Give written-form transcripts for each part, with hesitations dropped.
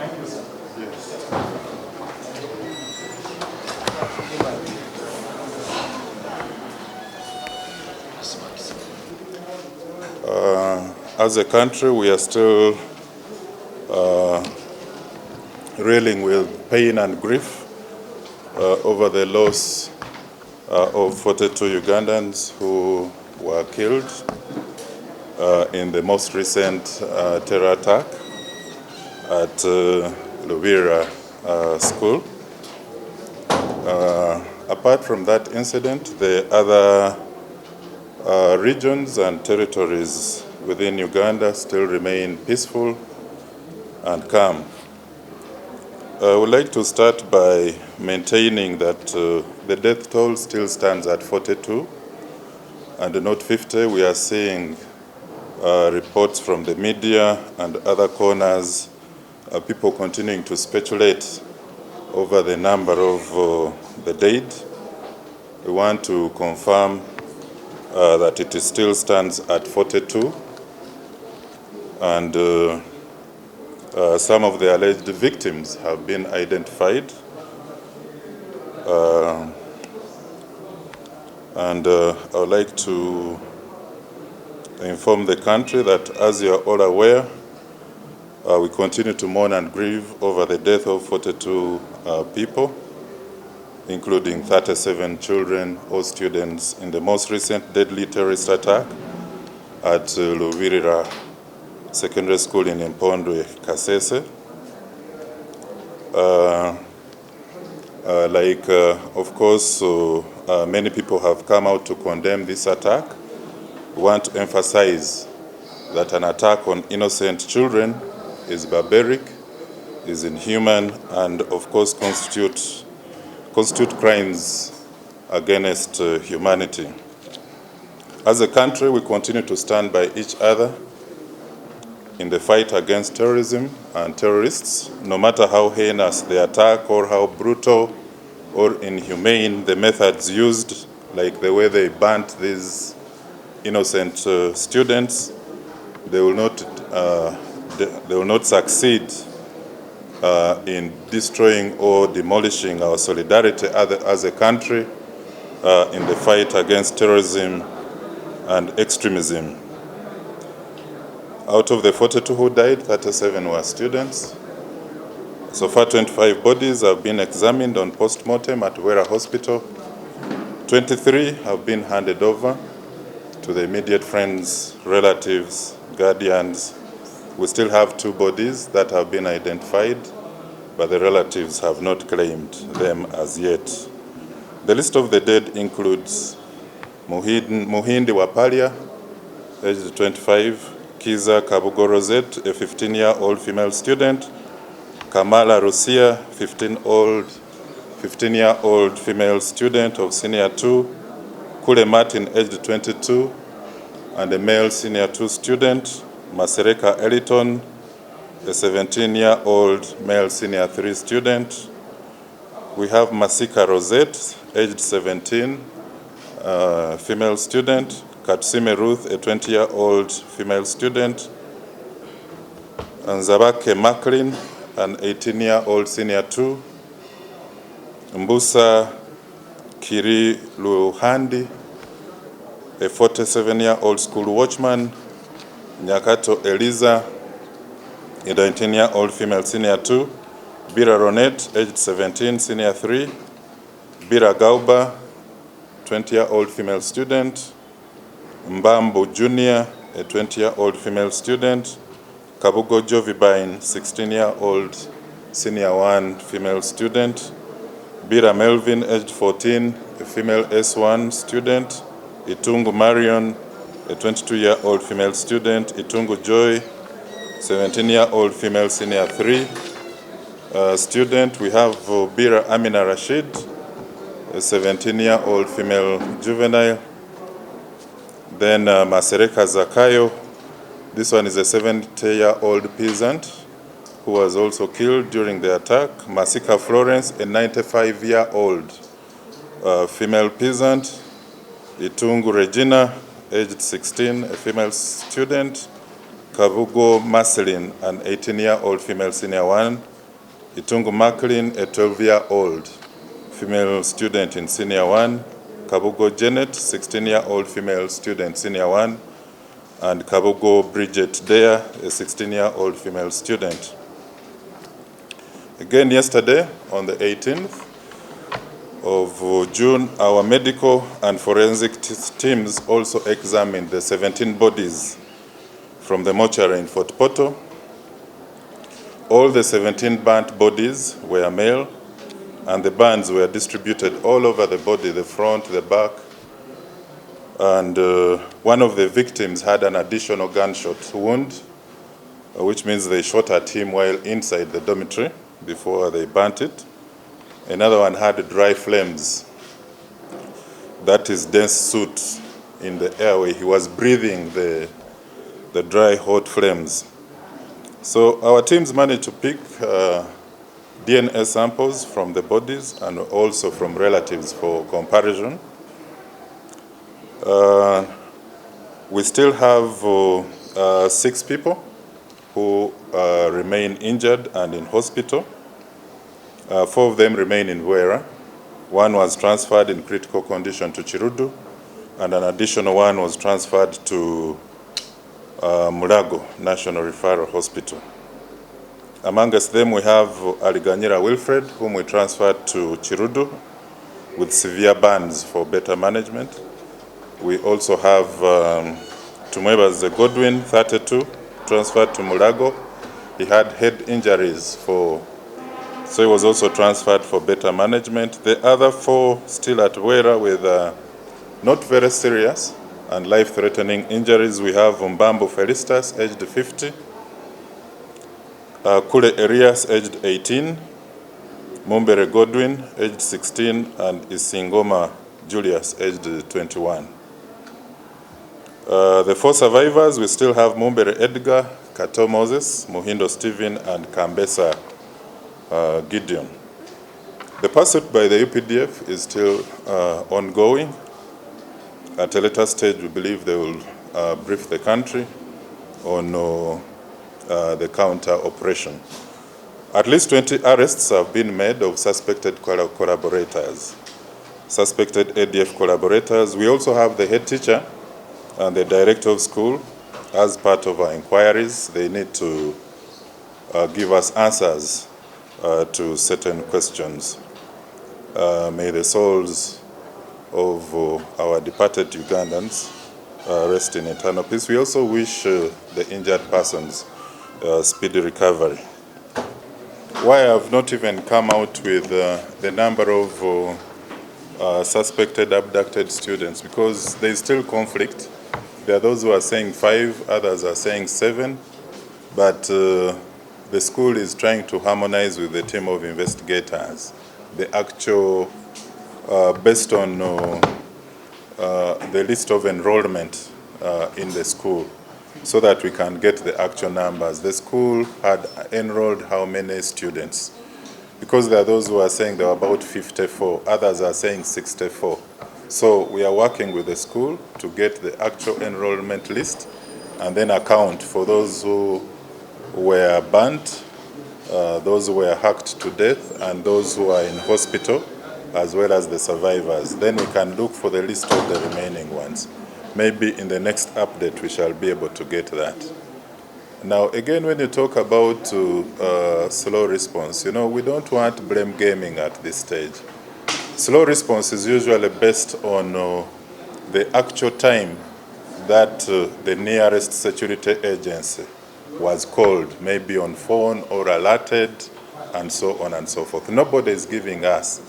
Thank you, sir. As a country, we are still reeling with pain and grief over the loss of 42 Ugandans who were killed in the most recent terror attack at Luvira school. Apart from that incident, the other regions and territories within Uganda still remain peaceful and calm. I would like to start by maintaining that the death toll still stands at 42 and not 50. We are seeing reports from the media and other corners, people continuing to speculate over the number of the dead. We want to confirm that it still stands at 42, and some of the alleged victims have been identified. And I would like to inform the country that, as you are all aware, we continue to mourn and grieve over the death of 42 people, including 37 children or students in the most recent deadly terrorist attack at Luvira Secondary School in Mpondwe, Kasese. Of course, many people have come out to condemn this attack. We want to emphasize that an attack on innocent children is barbaric, is inhuman, and of course constitute crimes against humanity. As a country, we continue to stand by each other in the fight against terrorism and terrorists, no matter how heinous the attack or how brutal or inhumane the methods used, like the way they burnt these innocent students. They will not succeed in destroying or demolishing our solidarity as a country in the fight against terrorism and extremism. Out of the 42 who died, 37 were students. So far, 25 bodies have been examined on post-mortem at Wera Hospital. 23 have been handed over to the immediate friends, relatives, guardians. We still have 2 bodies that have been identified, but the relatives have not claimed them as yet. The list of the dead includes Muhindi Wapalia, aged 25, Kiza Kabugo Rosette, a 15-year-old female student, Kamala Rusia, 15-year-old female student of Senior 2, Kule Martin, aged 22, and a male Senior 2 student, Masereka Eliton, a 17-year-old male Senior 3 student. We have Masika Rosette, aged 17, female student, Katsime Ruth, a 20-year-old female student, and Zabake Macklin, an 18-year-old Senior 2, Mbusa Kiri Luhandi, a 47-year-old school watchman, Nyakato Eliza, a 19-year-old female Senior 2, Bira Ronette, aged 17, Senior 3, Bira Gauba, 20-year-old female student, Mbambo Jr., a 20-year-old female student, Kabugo Jovibine, 16-year-old Senior 1 female student, Bira Melvin, aged 14, a female S1 student, Itungu Marion, a 22-year-old female student, Itungu Joy, 17-year-old female Senior 3 student. We have Bira Amina Rashid, a 17-year-old female juvenile. Then Masereka Zakayo, this one is a 70-year-old peasant who was also killed during the attack. Masika Florence, a 95-year-old female peasant. Itungu Regina, aged 16, a female student. Kabugo Marceline, an 18-year-old female senior 1, Itungu Macklin, a 12-year-old female student in senior 1, Kabugo Janet, 16-year-old female student senior 1, and Kabugo Bridget Dare, a 16-year-old female student. Again yesterday, on the 18th of June, our medical and forensic teams also examined the 17 bodies from the mortuary in Fort Portal. All the 17 burnt bodies were male, and the burns were distributed all over the body, the front, the back, and one of the victims had an additional gunshot wound, which means they shot at him while inside the dormitory before they burnt it. Another one had dry flames, that is dense soot in the airway. He was breathing the dry, hot flames. So our teams managed to pick DNA samples from the bodies and also from relatives for comparison. We still have 6 people who remain injured and in hospital. 4 of them remain in Bwera. 1 was transferred in critical condition to Chirudu, and an additional 1 was transferred to Mulago National Referral Hospital. Amongst them we have Aliganyira Wilfred, whom we transferred to Chirudu with severe burns for better management. We also have Tumwebas Godwin, 32, transferred to Mulago. He had head injuries, so he was also transferred for better management. The other 4 still at Wera with not very serious and life-threatening injuries. We have Mbambo Felistas, aged 50, Kule Arias, aged 18, Mumbere Godwin, aged 16, and Isingoma Julius, aged 21. The 4 survivors, we still have Mumbere Edgar, Kato Moses, Muhindo Stephen, and Kambesa Gideon. The pursuit by the UPDF is still ongoing. At a later stage, we believe they will brief the country on the counter operation. At least 20 arrests have been made of suspected collaborators, suspected ADF collaborators. We also have the head teacher and the director of school as part of our inquiries. They need to give us answers to certain questions. May the souls of our departed Ugandans rest in eternal peace. We also wish the injured persons speedy recovery. Why I have not even come out with the number of suspected abducted students, because there is still conflict. There are those who are saying 5, others are saying 7, but the school is trying to harmonize with the team of investigators the actual, based on the list of enrollment in the school, so that we can get the actual numbers. The school had enrolled how many students? Because there are those who are saying there were about 54, others are saying 64. So we are working with the school to get the actual enrollment list and then account for those who were burnt, those who were hacked to death, and those who are in hospital, as well as the survivors. Then we can look for the list of the remaining ones. Maybe in the next update we shall be able to get that. Now again, when you talk about slow response, we don't want blame gaming at this stage. Slow response is usually based on the actual time that the nearest security agency was called, maybe on phone or alerted, and so on and so forth. Nobody is giving us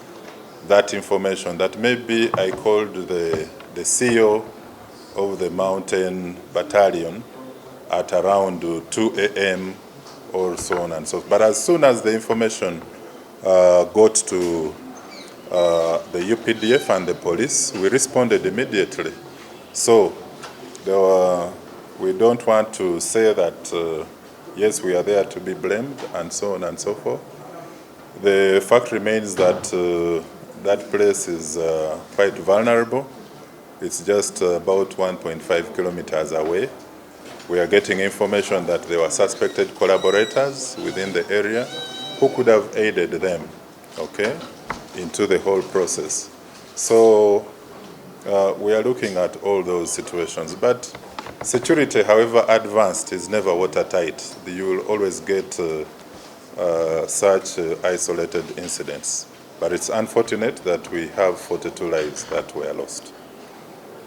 that information that maybe I called the CEO of the mountain battalion at around 2 a.m. or so on and so forth. But as soon as the information got to the UPDF and the police, we responded immediately. So we don't want to say that, yes, we are there to be blamed and so on and so forth. The fact remains that that place is quite vulnerable. It's just about 1.5 kilometers away. We are getting information that there were suspected collaborators within the area who could have aided them, okay, into the whole process. So we are looking at all those situations. But security, however advanced, is never watertight. You will always get such isolated incidents. But it's unfortunate that we have 42 lives that were lost.